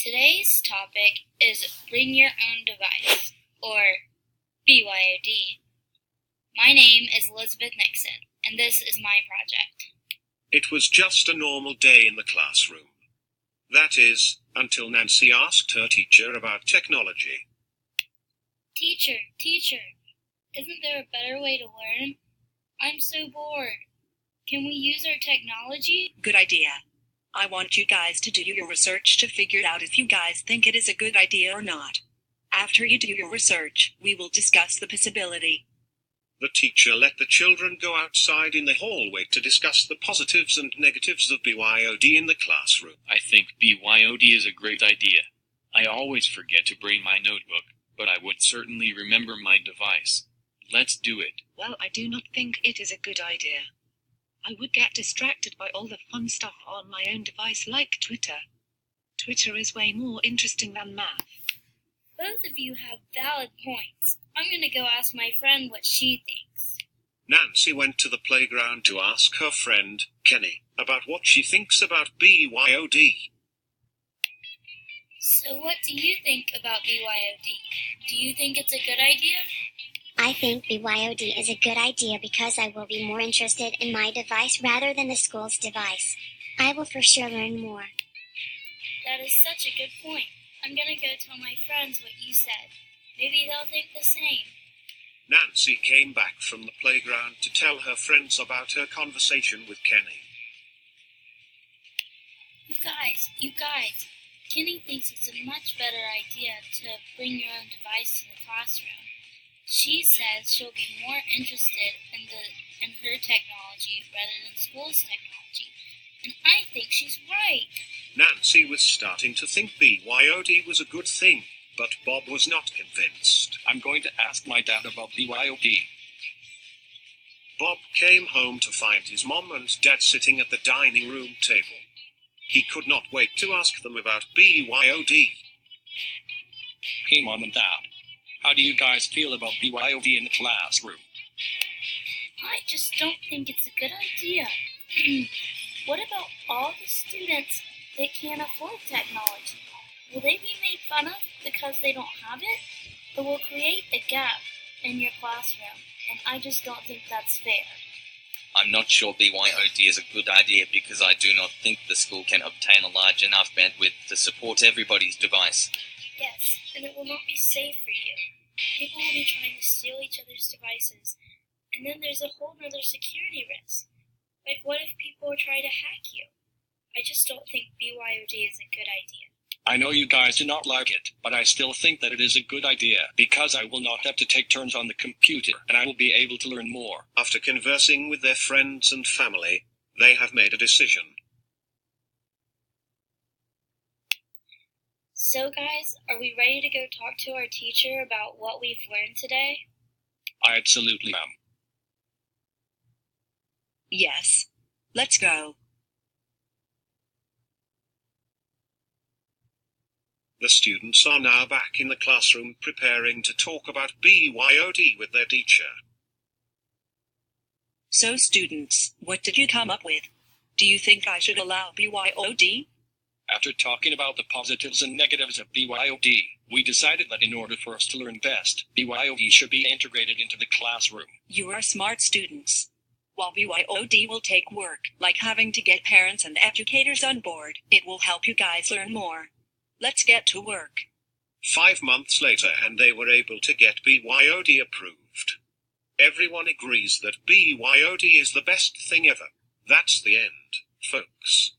Today's topic is Bring Your Own Device, or BYOD. My name is Elizabeth Nixon, and this is my project. It was just a normal day in the classroom. That is, until Nancy asked her teacher about technology. Teacher, isn't there a better way to learn? I'm so bored. Can we use our technology? Good idea. I want you guys to do your research to figure out if you guys think it is a good idea or not. After you do your research, we will discuss the possibility. The teacher let the children go outside in the hallway to discuss the positives and negatives of BYOD in the classroom. I think BYOD is a great idea. I always forget to bring my notebook, but I would certainly remember my device. Let's do it. Well, I do not think it is a good idea. I would get distracted by all the fun stuff on my own device like Twitter. Twitter is way more interesting than math. Both of you have valid points. I'm going to go ask my friend what she thinks. Nancy went to the playground to ask her friend, Kenny, about what she thinks about BYOD. So what do you think about BYOD? Do you think it's a good idea? I think BYOD is a good idea because I will be more interested in my device rather than the school's device. I will for sure learn more. That is such a good point. I'm going to go tell my friends what you said. Maybe they'll think the same. Nancy came back from the playground to tell her friends about her conversation with Kenny. You guys, Kenny thinks it's a much better idea to bring your own device to the classroom. She says she'll be more interested in her technology rather than school's technology. And I think she's right. Nancy was starting to think BYOD was a good thing, but Bob was not convinced. I'm going to ask my dad about BYOD. Bob came home to find his mom and dad sitting at the dining room table. He could not wait to ask them about BYOD. Hey, Mom and Dad. How do you guys feel about BYOD in the classroom? I just don't think it's a good idea. What about all the students that can't afford technology? Will they be made fun of because they don't have it? It will create a gap in your classroom, and I just don't think that's fair. I'm not sure BYOD is a good idea because I do not think the school can obtain a large enough bandwidth to support everybody's device. Yes, and it will not be safe for you. People will be trying to steal each other's devices, and then there's a whole other security risk. Like, what if people try to hack you? I just don't think BYOD is a good idea. I know you guys do not like it, but I still think that it is a good idea because I will not have to take turns on the computer and I will be able to learn more. After conversing with their friends and family, they have made a decision. So guys, are we ready to go talk to our teacher about what we've learned today? I absolutely am. Yes. Let's go. The students are now back in the classroom preparing to talk about BYOD with their teacher. So students, what did you come up with? Do you think I should allow BYOD? After talking about the positives and negatives of BYOD, we decided that in order for us to learn best, BYOD should be integrated into the classroom. You are smart students. While BYOD will take work, like having to get parents and educators on board, it will help you guys learn more. Let's get to work. 5 months later, and they were able to get BYOD approved. Everyone agrees that BYOD is the best thing ever. That's the end, folks.